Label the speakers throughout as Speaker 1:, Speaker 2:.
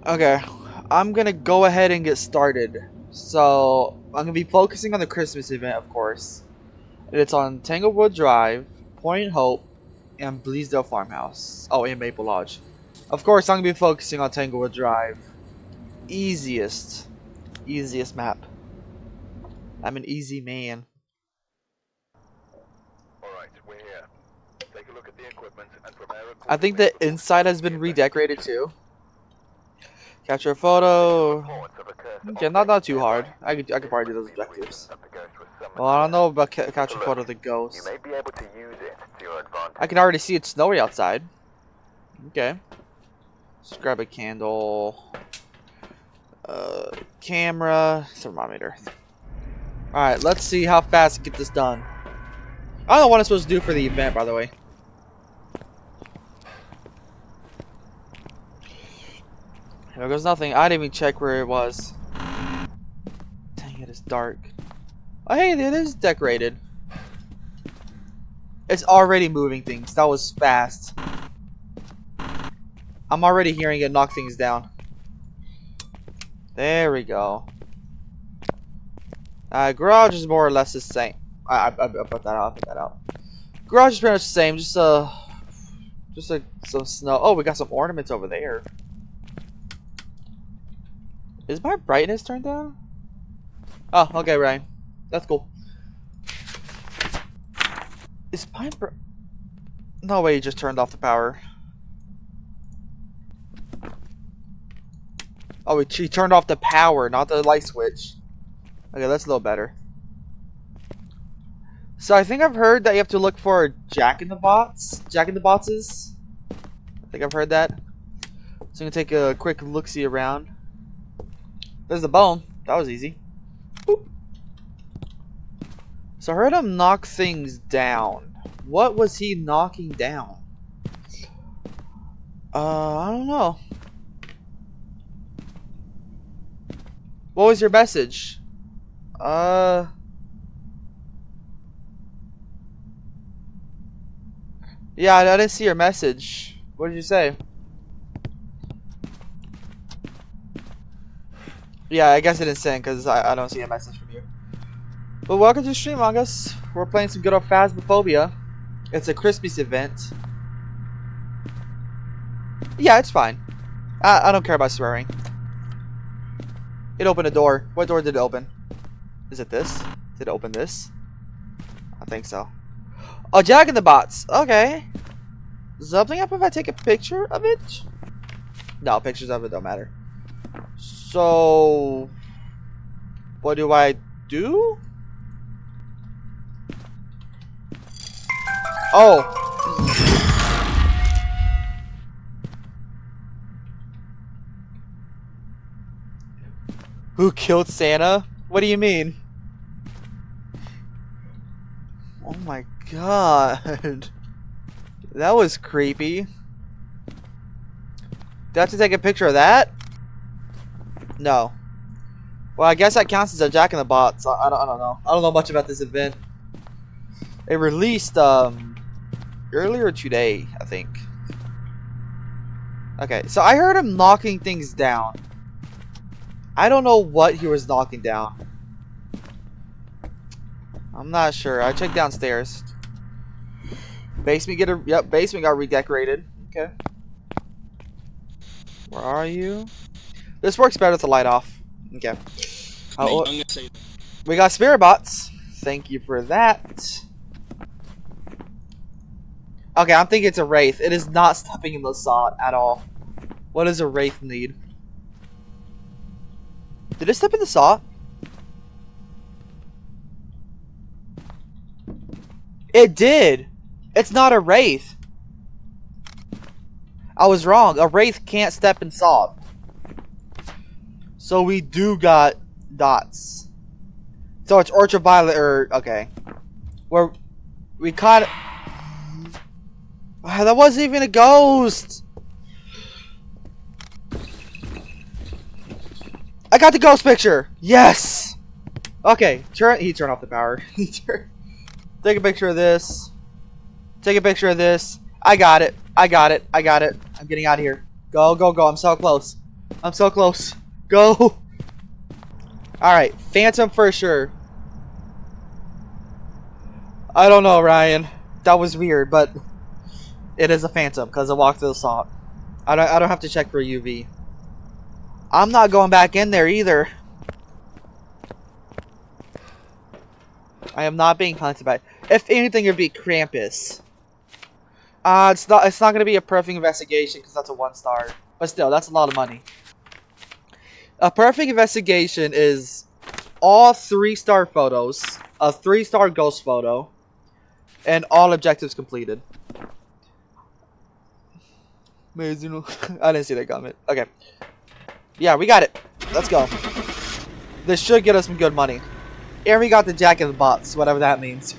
Speaker 1: Okay, I'm gonna go ahead and get started. So, I'm gonna be focusing on the Christmas event, of course. And it's on Tanglewood Drive, Point Hope, and Bleasdale Farmhouse. Oh, and Maple Lodge. Of course, I'm gonna be focusing on Tanglewood Drive. Easiest. Easiest map. I'm an easy man.
Speaker 2: Alright, we're here. Take a look at the equipment and prepare
Speaker 1: I think the inside has been redecorated too. Capture a photo. Okay, not too hard. I could probably do those objectives. Well, I don't know about capture a photo of the ghost.
Speaker 2: You may be able to use it to your advantage.
Speaker 1: I can already see it's snowy outside. Okay. Let's grab a candle. Camera. Thermometer. Alright, let's see how fast I get this done. I don't know what I'm supposed to do for the event, by the way. There goes nothing. I didn't even check where it was. Dang it, it's dark. Oh, hey, it is decorated. It's already moving things. That was fast. I'm already hearing it knock things down. There we go. Garage is more or less the same. I put that out. I put that out. Garage is pretty much the same. Just like some snow. Oh, we got some ornaments over there. Is my brightness turned down? Oh, okay, Ryan. That's cool. Is my no way, you just turned off the power. Oh, she turned off the power, not the light switch. Okay, that's a little better. So I think I've heard that you have to look for Jack in the Boxes. I think I've heard that. So I'm gonna take a quick look-see around. There's the bone. That was easy. Boop. So I heard him knock things down. What was he knocking down? I don't know. What was your message? Yeah, I didn't see your message. What did you say? Yeah, I guess it didn't send because I don't see a message from you. But welcome to the stream, Angus. We're playing some good old Phasmaphobia. It's a Christmas event. Yeah, it's fine. I don't care about swearing. It opened a door. What door did it open? Is it this? Did it open this? I think so. Oh, Jack in the Box. Okay. Does something happen if I take a picture of it? No, pictures of it don't matter. So, what do I do? Oh. Who killed Santa? What do you mean? Oh my god. That was creepy. Do I have to take a picture of that? No. Well, I guess that counts as a Jack in the Box. I don't know. I don't know much about this event. It released earlier today, I think. Okay, so I heard him knocking things down. I don't know what he was knocking down. I'm not sure. I checked downstairs. Basement basement got redecorated. Okay. Where are you? This works better with the light off. Okay. We got spirit bots. Thank you for that. Okay, I'm thinking it's a wraith. It is not stepping in the sod at all. What does a wraith need? Did it step in the saw? It did! It's not a wraith. I was wrong. A wraith can't step in saw. So we do got dots. So it's ultraviolet or okay. Where we caught that wasn't even a ghost! I got the ghost picture! Yes! Okay, he turned off the power. Take a picture of this. Take a picture of this. I got it. I got it. I got it. I'm getting out of here. Go, go, go. I'm so close. I'm so close. Go. Alright, Phantom for sure. I don't know, Ryan. That was weird, but it is a Phantom because I walked through the salt. I don't have to check for UV. I'm not going back in there either. I am not being hunted by. If anything, it'd be Krampus. It's not. It's not gonna be a perfect investigation because that's a 1-star. But still, that's a lot of money. A perfect investigation is all 3-star photos, a 3-star ghost photo, and all objectives completed. Amazing. I didn't see that comment. Okay. Yeah, we got it. Let's go. This should get us some good money. And we got the Jack in the Box, whatever that means.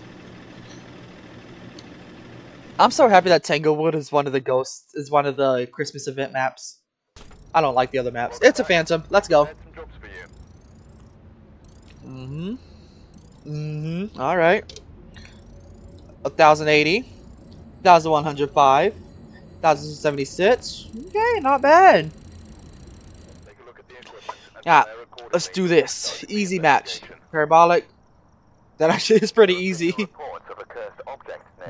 Speaker 1: I'm so happy that Tanglewood is one of the Christmas event maps. I don't like the other maps. It's a Phantom. Let's go. Alright. 1,080. 1,105. 1,076. Okay, not bad. Yeah, let's do this. Easy match. Parabolic. That actually is pretty easy.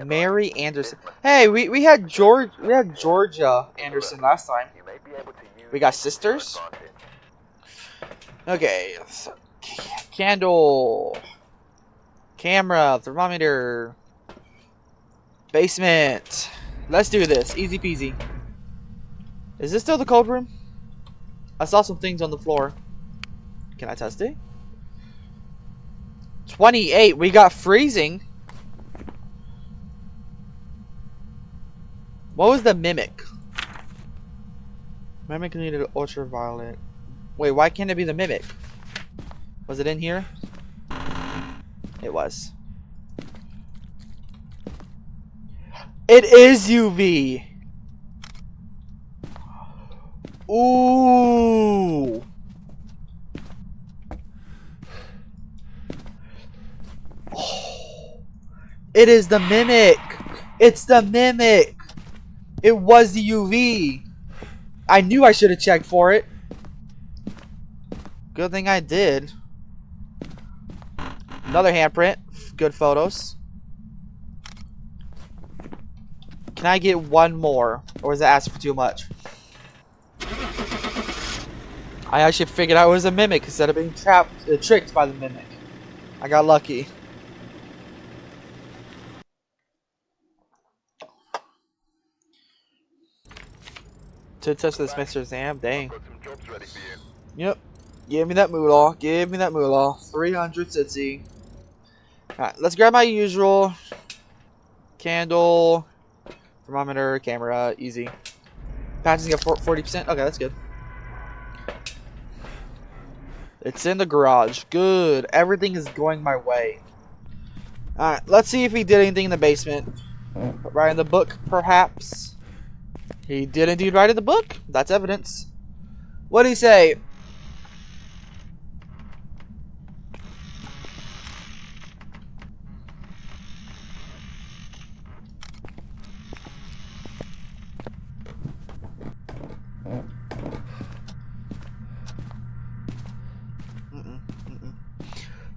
Speaker 1: Mary Anderson. Hey, we had Georgia Anderson last time. We got sisters. Okay. So, candle. Camera. Thermometer. Basement. Let's do this. Easy peasy. Is this still the cold room? I saw some things on the floor. Can I test it? 28. We got freezing. What was the mimic? Mimic needed ultraviolet. Wait, why can't it be the mimic? Was it in here? It was. It is UV. Ooh. Oh. It is the mimic. It's the mimic. It was the UV. I knew I should have checked for it. Good thing I did. Another handprint. Good photos. Can I get one more? Or is that asking for too much? I actually figured out it was a mimic instead of being tricked by the mimic. I got lucky. To touch this Mr. Zam, dang. Yep. Give me that moolah. Give me that moolah. 300 Sitsi. Alright, let's grab my usual candle, thermometer, camera, easy. Patching at 40%. Okay, that's good. It's in the garage. Good. Everything is going my way. Alright, let's see if he did anything in the basement. Write in the book, perhaps. He did indeed write in the book. That's evidence. What did he say?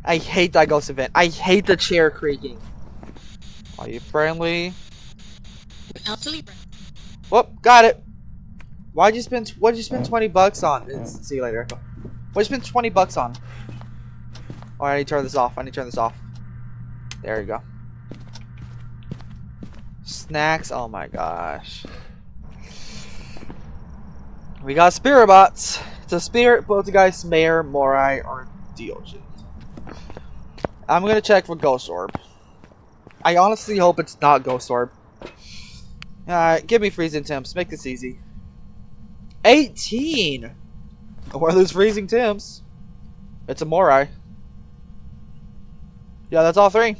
Speaker 1: I hate that ghost event. I hate the chair creaking. Are you friendly? Whoop, got it. What'd you spend 20 bucks on? See you later. What'd you spend 20 bucks on? Oh, I need to turn this off. I need to turn this off. There you go. Snacks. Oh my gosh. We got spirit bots. It's a spirit, poltergeist, mayor, morai, or deogen. I'm gonna check for ghost orb. I honestly hope it's not ghost orb. Alright, give me freezing temps. Make this easy. 18! What are those freezing temps? It's a morai. Yeah, that's all 3.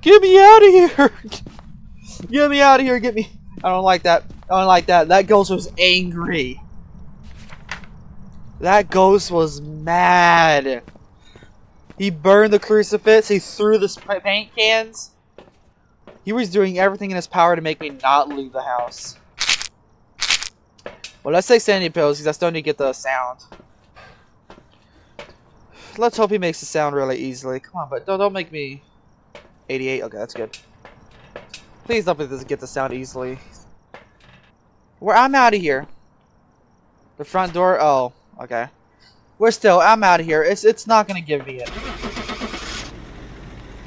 Speaker 1: Get me out of here! Get me out of here! Get me! I don't like that. I don't like that. That ghost was angry. That ghost was mad. He burned the crucifix. He threw the paint cans. He was doing everything in his power to make me not leave the house. Well, let's say sanity pills because I still need to get the sound. Let's hope he makes the sound really easily. Come on, but don't make me 88. Okay, that's good. Please don't let this get the sound easily. I'm out of here. The front door. Oh, okay. I'm out of here. It's not gonna give me it.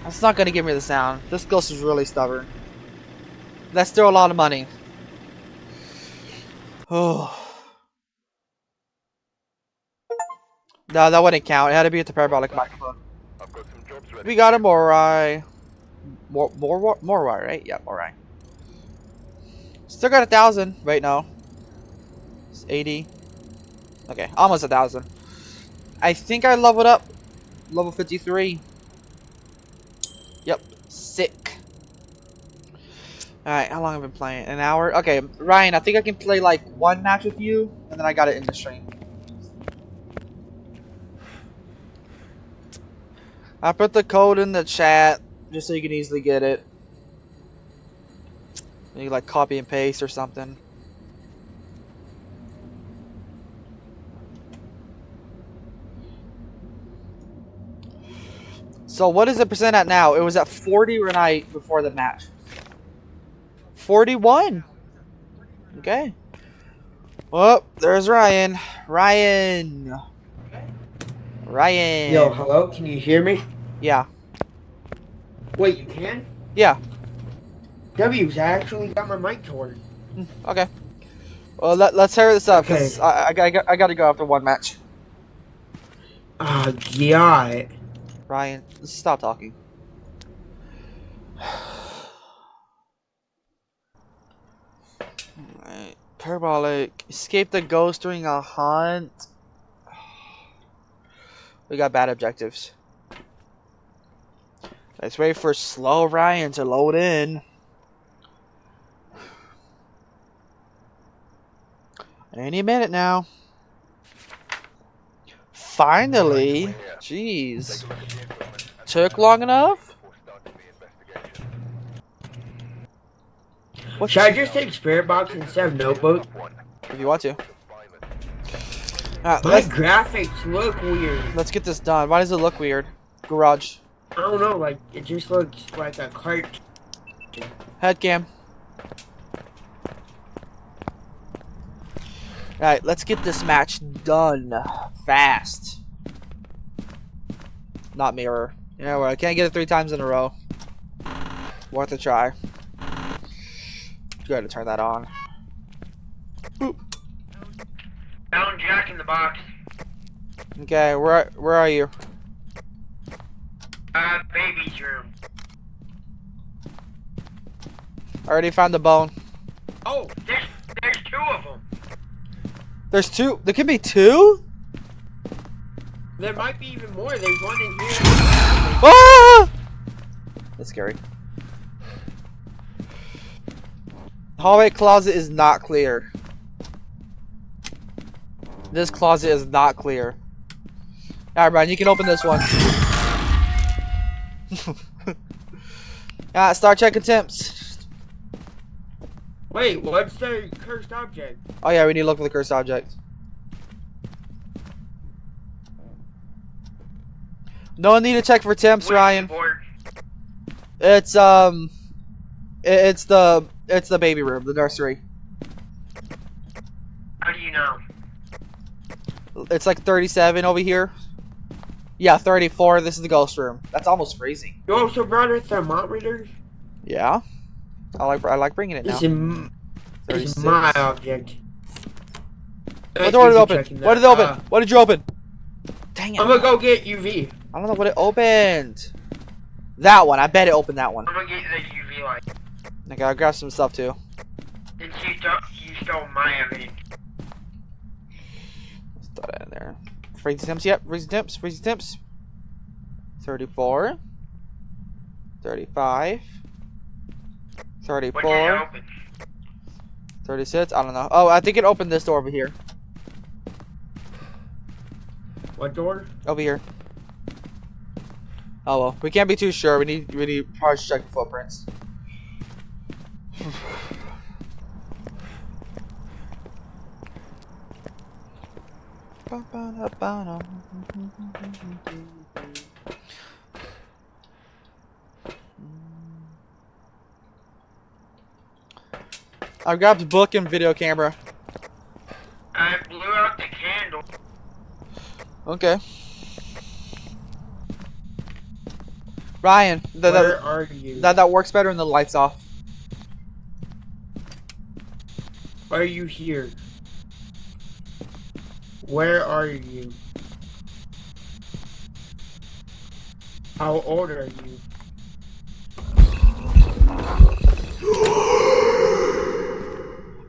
Speaker 1: It's not gonna give me the sound. This ghost is really stubborn. That's still a lot of money. Oh. No, that wouldn't count. It had to be at the parabolic microphone.
Speaker 2: I've got some jobs ready.
Speaker 1: We got a Morai. Morai, right? Yeah, Morai. Still got 1,000. Wait, no. It's 80. Okay, almost 1,000. I think I leveled up. Level 53. Yep. Sick. Alright, how long have I been playing? An hour? Okay, Ryan, I think I can play like one match with you, and then I got it in the stream. I put the code in the chat, just so you can easily get it. You can like copy and paste or something. So what is the percent at now? It was at 40 when before the match. 41. Okay. Well, there's Ryan. Ryan.
Speaker 3: Yo, hello? Can you hear me?
Speaker 1: Yeah.
Speaker 3: Wait, you can?
Speaker 1: Yeah.
Speaker 3: W's, I actually got my mic to work.
Speaker 1: Okay. Well, let's hurry this up,
Speaker 3: Okay.
Speaker 1: because I gotta go after one match.
Speaker 3: Yeah.
Speaker 1: Ryan, stop talking. Alright. Parabolic. Escape the ghost during a hunt. We got bad objectives. Let's wait for slow Ryan to load in. Any minute now. Finally. Jeez. Took long enough?
Speaker 3: Should I just take Spirit Box instead of Notebook?
Speaker 1: If you want to.
Speaker 3: My graphics look weird.
Speaker 1: Let's get this done. Why does it look weird? Garage.
Speaker 3: I don't know, like, it just looks like a cart.
Speaker 1: Headcam. Alright, let's get this match done. Fast. Not mirror. Yeah, well, I can't get it 3 times in a row. Worth a try. Gotta turn that on. Boop.
Speaker 3: Found Jack in the box.
Speaker 1: Okay, where are you?
Speaker 3: Baby's room.
Speaker 1: I already found the bone.
Speaker 3: Oh, there's 2 of them.
Speaker 1: There's 2? There could be 2?
Speaker 3: There might be even more. There's one in here.
Speaker 1: Ah! That's scary. Hallway closet is not clear. This closet is not clear. Alright, Brian, you can open this one. Start checking temps.
Speaker 3: Wait, what's the cursed object?
Speaker 1: Oh yeah, we need to look for the cursed object. No need to check for temps, Ryan. It's it's the baby room, the nursery.
Speaker 3: How do you know?
Speaker 1: It's like 37 over here. Yeah, 34. This is the ghost room. That's almost freezing.
Speaker 3: You also brought a thermometer?
Speaker 1: Yeah. I like bringing it now.
Speaker 3: This is my object.
Speaker 1: What door did it open? What did it open? What did you open? Dang it.
Speaker 3: I'm gonna go get UV.
Speaker 1: I don't know what it opened. That one. I bet it opened that one.
Speaker 3: I'm gonna get the UV light.
Speaker 1: Okay, I'll grab some stuff too.
Speaker 3: Since you stole my everything.
Speaker 1: Let's throw that in there. Freezing temps, yep. Freezing temps, freezing temps. 34. 35. 34. 36? I don't know. Oh, I think it opened this door over here.
Speaker 3: What door?
Speaker 1: Over here. Oh well, we can't be too sure. We need probably to check the footprints. I grabbed book and video camera.
Speaker 3: I blew out the candle.
Speaker 1: Okay. Ryan,
Speaker 3: Where are you?
Speaker 1: that works better when the lights off.
Speaker 3: Are you here? Where are you? How old are you?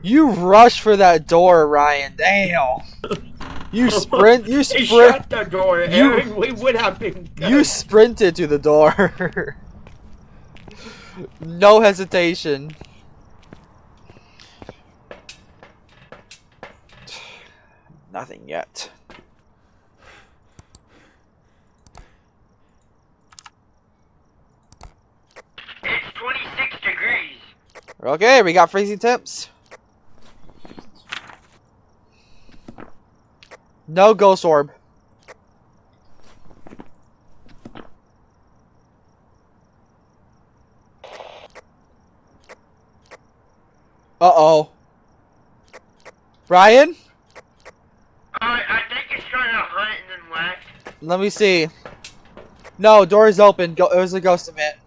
Speaker 1: You rush for that door, Ryan. Damn. You sprint. You
Speaker 3: He
Speaker 1: sprint.
Speaker 3: shut the door, Aaron. We would have been good.
Speaker 1: You sprinted to the door. No hesitation. Nothing yet.
Speaker 3: It's 26 degrees.
Speaker 1: Okay, we got freezing temps. No ghost orb. Uh-oh. Ryan?
Speaker 3: I think it's trying to hunt and then left.
Speaker 1: Let me see. No, door is open. It was a ghost event.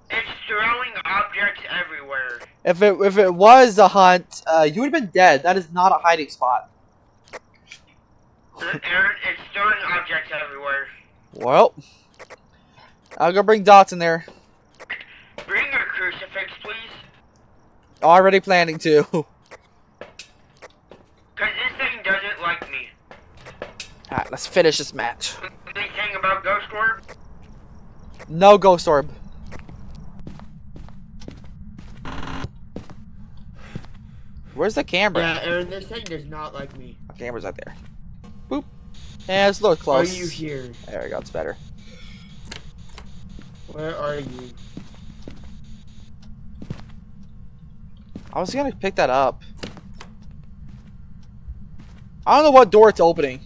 Speaker 3: It's throwing objects everywhere.
Speaker 1: If it was a hunt, you would have been dead. That is not a hiding spot.
Speaker 3: Aaron, it's throwing objects everywhere.
Speaker 1: Well, I'll go bring Dots in there.
Speaker 3: Bring your crucifix, please.
Speaker 1: Already planning to.
Speaker 3: Cause this thing doesn't like me.
Speaker 1: Alright, let's finish this match.
Speaker 3: Anything about Ghost Orb?
Speaker 1: No ghost orb. Where's the camera?
Speaker 3: Yeah, Aaron, this thing does not like me.
Speaker 1: The camera's right there. Boop. Yeah, it's a little close.
Speaker 3: Are you here?
Speaker 1: There we go, it's better.
Speaker 3: Where are you?
Speaker 1: I was gonna pick that up. I don't know what door it's opening.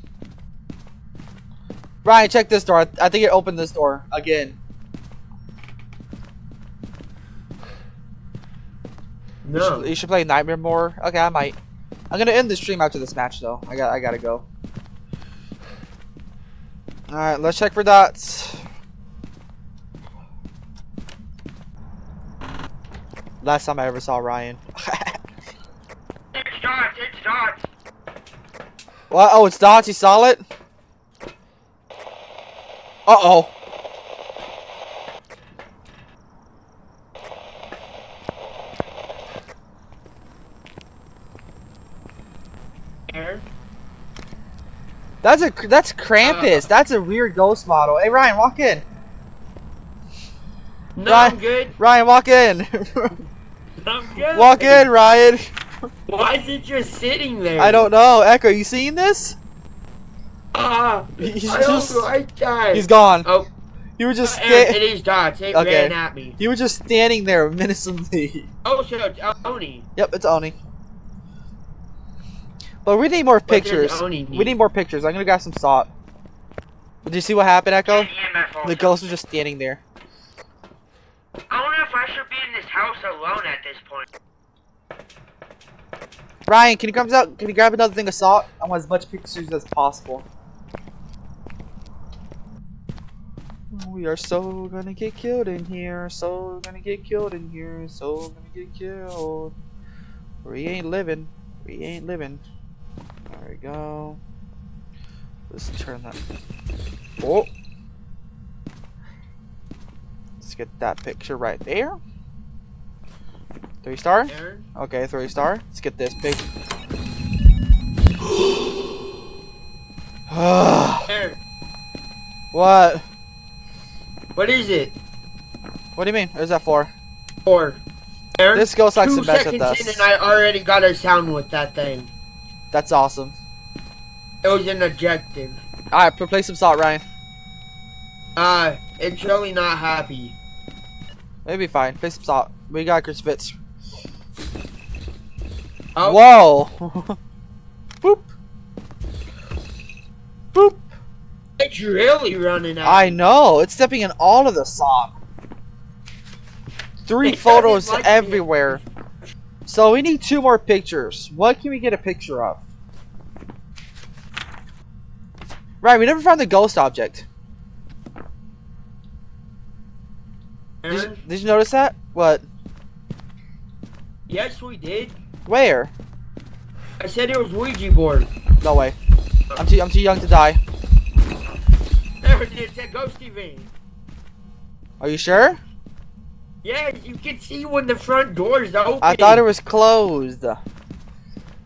Speaker 1: Ryan, check this door. I think it opened this door again.
Speaker 3: No.
Speaker 1: You should play Nightmare more. Okay, I might. I'm gonna end the stream after this match though. I gotta go. Alright, let's check for Dots. Last time I ever saw Ryan.
Speaker 3: It's Dots, it's Dots.
Speaker 1: What? Oh, it's Dots. You saw it? Uh-oh.
Speaker 3: Aaron?
Speaker 1: That's Krampus. That's a weird ghost model. Hey, Ryan, walk in.
Speaker 3: No,
Speaker 1: Ryan,
Speaker 3: I'm good.
Speaker 1: Ryan, walk in.
Speaker 3: I'm good.
Speaker 1: Walk in, Ryan.
Speaker 3: Why is it just sitting there?
Speaker 1: I don't know. Echo, you seeing this?
Speaker 3: He's
Speaker 1: He's
Speaker 3: I
Speaker 1: just-
Speaker 3: don't like that.
Speaker 1: He's gone.
Speaker 3: Oh,
Speaker 1: You were just
Speaker 3: Aaron, it is Dots. It
Speaker 1: Okay.
Speaker 3: ran at me.
Speaker 1: You were just standing there menacingly.
Speaker 3: Oh, so it's Oni.
Speaker 1: Yep, it's Oni. But we need more
Speaker 3: What does
Speaker 1: pictures.
Speaker 3: Oni
Speaker 1: We need more pictures. I'm gonna grab some salt. Did you see what happened, Echo?
Speaker 3: EMF also.
Speaker 1: The ghost was just standing there.
Speaker 3: I don't know if I should be in this house alone at this point.
Speaker 1: Ryan, can you come out? Can you grab another thing of salt? I want as much pictures as possible. We are so gonna get killed in here. So gonna get killed in here. So gonna get killed. We ain't living. We ain't living. There we go. Let's turn that. Oh. Let's get that picture right there. 3-star?
Speaker 3: Aaron?
Speaker 1: Okay, 3-star. Let's get this big.
Speaker 3: Aaron,
Speaker 1: What?
Speaker 3: what is it?
Speaker 1: What do you mean? What is that for?
Speaker 3: Or
Speaker 1: This ghost likes to
Speaker 3: 2
Speaker 1: mess with
Speaker 3: seconds in
Speaker 1: us.
Speaker 3: and I already got a sound with that thing.
Speaker 1: That's awesome.
Speaker 3: It was an objective.
Speaker 1: Alright, play some salt, Ryan.
Speaker 3: It's really not happy.
Speaker 1: It'll be fine. Play some salt. We got crucifix.
Speaker 3: Oh.
Speaker 1: Whoa! Boop! Boop!
Speaker 3: It's really running out.
Speaker 1: I know! It's stepping in all of the salt. 3
Speaker 3: It
Speaker 1: photos
Speaker 3: doesn't like
Speaker 1: everywhere. So we need 2 more pictures. What can we get a picture of? Right, we never found the ghost object. Did you notice that? What?
Speaker 3: Yes, we did.
Speaker 1: Where?
Speaker 3: I said it was Ouija board.
Speaker 1: No way. I'm too young to die.
Speaker 3: There it is, a ghost event.
Speaker 1: Are you sure?
Speaker 3: Yes, you can see when the front door's open.
Speaker 1: I thought it was closed. Okay,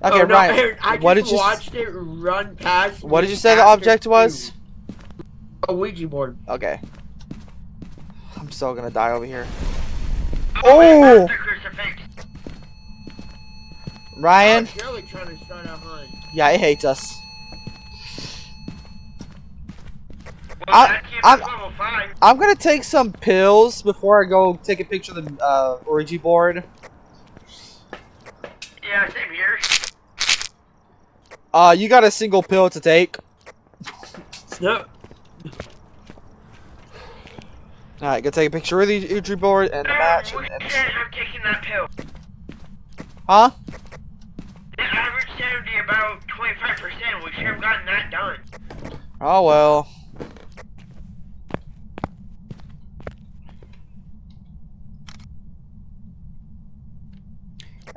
Speaker 3: Oh, no,
Speaker 1: Ryan.
Speaker 3: Aaron, I
Speaker 1: What
Speaker 3: just
Speaker 1: did you?
Speaker 3: watched it run past.
Speaker 1: What
Speaker 3: me
Speaker 1: did you say the
Speaker 3: after
Speaker 1: object was?
Speaker 3: A Ouija board.
Speaker 1: Okay. I'm still gonna die over here.
Speaker 3: Oh!
Speaker 1: Oh! Ryan.
Speaker 3: It's really trying to start a hunt.
Speaker 1: Yeah, it hates us.
Speaker 3: Well,
Speaker 1: I'm-
Speaker 3: level 5.
Speaker 1: I'm gonna take some pills before I go take a picture of the Ouija board.
Speaker 3: Yeah, same here.
Speaker 1: You got a single pill to take.
Speaker 3: No.
Speaker 1: Alright, go take a picture of the Ouija board and the match.
Speaker 3: We can't have taken that pill.
Speaker 1: Huh?
Speaker 3: The average sanity about 25%. We should have gotten that done.
Speaker 1: Oh well.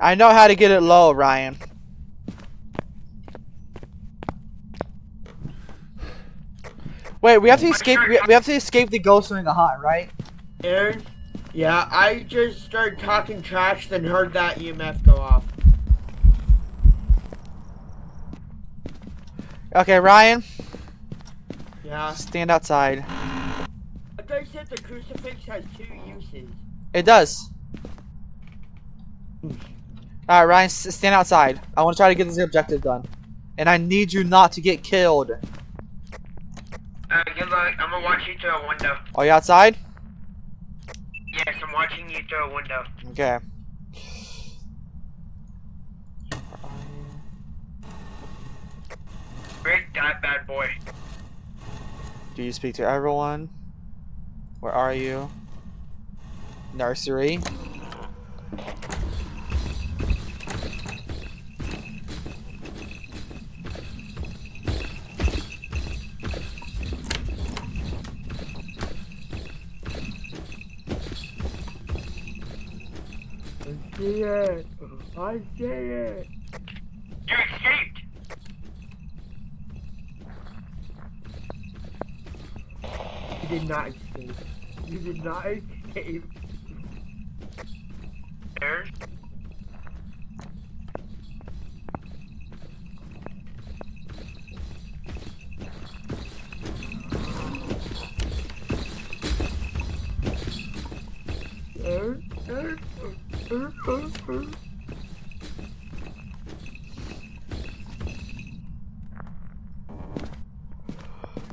Speaker 1: I know how to get it low, Ryan. Wait, we have to escape. We have to escape the ghost during the hunt, right?
Speaker 3: Aaron? Yeah, I just started talking trash, then heard that EMF go off.
Speaker 1: Okay, Ryan.
Speaker 3: Yeah.
Speaker 1: Stand outside.
Speaker 3: I thought you said the crucifix has 2 uses.
Speaker 1: It does. Alright, Ryan, stand outside. I want to try to get this objective done. And I need you not to get killed.
Speaker 3: Good luck. I'm gonna watch you through a window.
Speaker 1: Are you outside?
Speaker 3: Yes, I'm watching you through a window.
Speaker 1: Okay.
Speaker 3: Break that bad boy.
Speaker 1: Do you speak to everyone? Where are you? Nursery.
Speaker 3: I see it. I see it. You escaped. You did not escape. You did not escape. Aaron?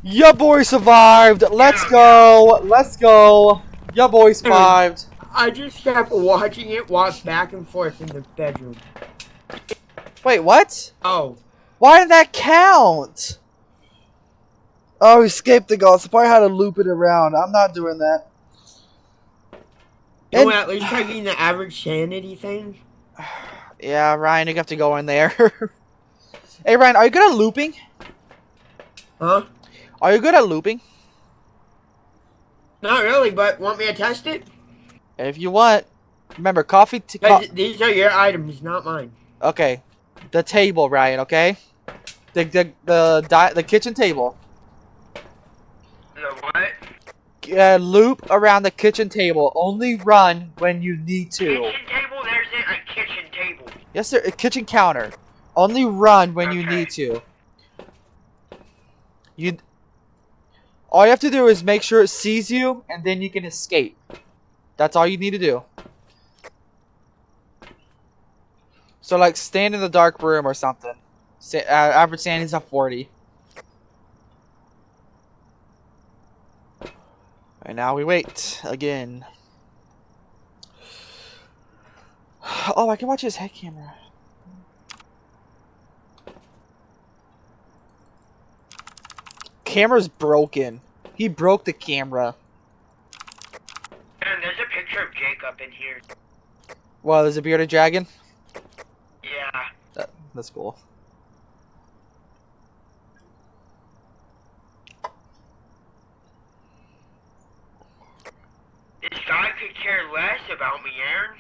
Speaker 1: Ya boy survived! Let's go! Let's go! Ya boy survived!
Speaker 3: I just kept watching it walk back and forth in the bedroom.
Speaker 1: Wait, what?
Speaker 3: Oh.
Speaker 1: Why did that count? Oh, escaped the ghost. I probably had to loop it around. I'm not doing that.
Speaker 3: You at least try getting the average sanity thing?
Speaker 1: Yeah, Ryan, you have to go in there. Hey, Ryan, are you good at looping?
Speaker 3: Huh?
Speaker 1: Are you good at looping?
Speaker 3: Not really, but want me to test it?
Speaker 1: If you want. Remember, coffee...
Speaker 3: These are your items, not mine.
Speaker 1: Okay. The table, Ryan, okay? The kitchen table.
Speaker 3: The what?
Speaker 1: Loop around the kitchen table. Only run when you need to.
Speaker 3: Kitchen table? There's a kitchen table.
Speaker 1: Yes, sir. A kitchen counter. Only run when you need to. All you have to do is make sure it sees you, and then you can escape. That's all you need to do. So like stand in the dark room or something. Average sandy's at 40. And now we wait again. Oh, I can watch his head camera. Camera's broken. He broke the camera.
Speaker 3: And there's a picture of Jacob in here.
Speaker 1: Well, there's a bearded dragon.
Speaker 3: Yeah.
Speaker 1: That's cool.
Speaker 3: This guy could care less about me, Aaron.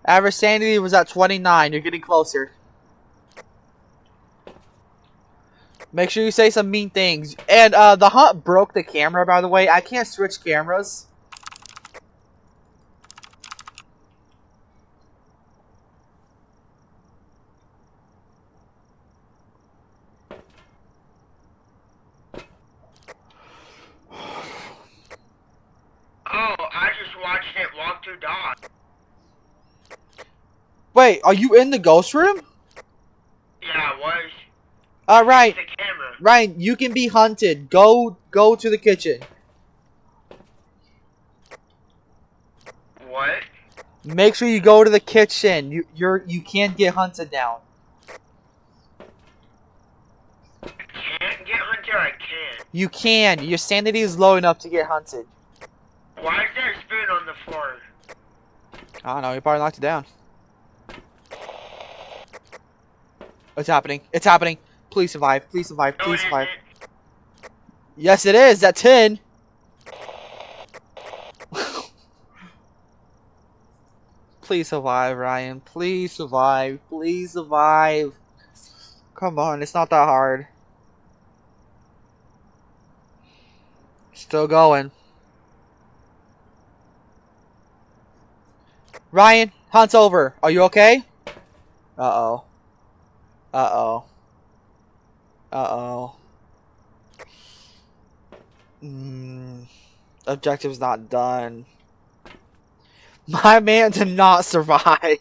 Speaker 1: Average sanity was at 29. You're getting closer. Make sure you say some mean things. And the hunt broke the camera, by the way. I can't switch cameras.
Speaker 3: Oh, I just watched it walk through dogs.
Speaker 1: Wait, are you in the ghost room?
Speaker 3: Yeah, I was.
Speaker 1: Alright.
Speaker 3: The camera.
Speaker 1: Ryan, you can be hunted. Go to the kitchen.
Speaker 3: What?
Speaker 1: Make sure you go to the kitchen. You can't get hunted now.
Speaker 3: Can't get hunted, I can.
Speaker 1: You can. Your sanity is low enough to get hunted.
Speaker 3: Why is there a spoon on the floor?
Speaker 1: I don't know. You probably knocked it down. It's happening. It's happening. Please survive. Please survive.
Speaker 3: No,
Speaker 1: Please
Speaker 3: it
Speaker 1: survive.
Speaker 3: isn't.
Speaker 1: Yes, it is. At 10. Please survive, Ryan. Please survive. Please survive. Come on. It's not that hard. Still going. Ryan, hunt's over. Are you okay? Uh-oh. Uh-oh. Uh-oh. Objective's not done. My man did not survive.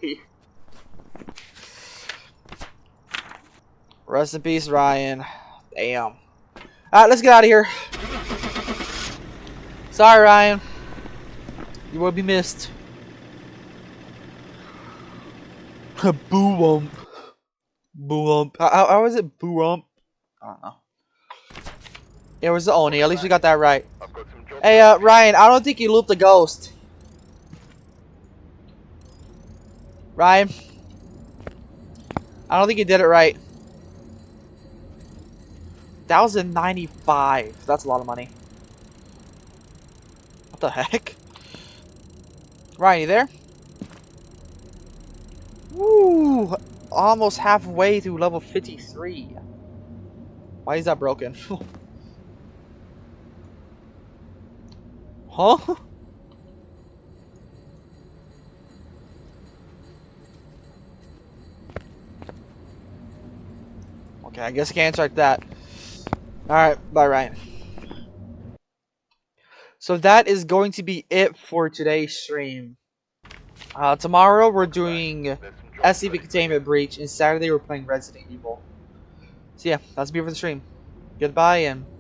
Speaker 1: Rest in peace, Ryan. Damn. Alright, let's get out of here. Sorry, Ryan. You will be missed. Boo-wump. Boo-wump. How is it boo-wump? I don't know. It was the Oni. At least we got that right. Hey, Ryan, I don't think you looped the ghost. Ryan? I don't think you did it right. 1,095. That's a lot of money. What the heck? Ryan, you there? Woo! Almost halfway through level 53. Why is that broken? Huh? Okay, I guess I can't start that. Alright, bye Ryan. So that is going to be it for today's stream. Tomorrow we're doing SCP Containment Breach, and Saturday we're playing Resident Evil. So yeah, that's me for the stream. Goodbye and